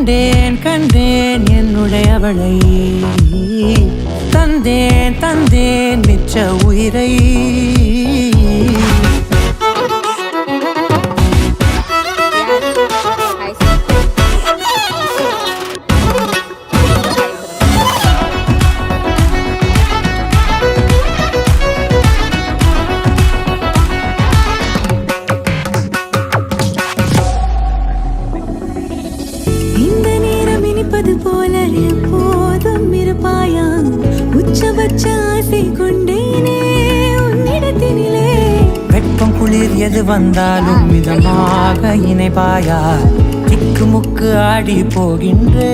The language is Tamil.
கண்டேன் கண்டேன் என்னுடையவளை, தந்தேன் தந்தேன் மிச்ச உயிரை. போல எப்போதும் இருப்பாயா, உச்சபட்ச ஆசை கொண்டேனே உன்னிடத்தினிலே. வெப்பம் குளிர் எது வந்தாலும் மிதமாக இணைப்பாயா, திக்கு முக்கு ஆடி போகின்றே.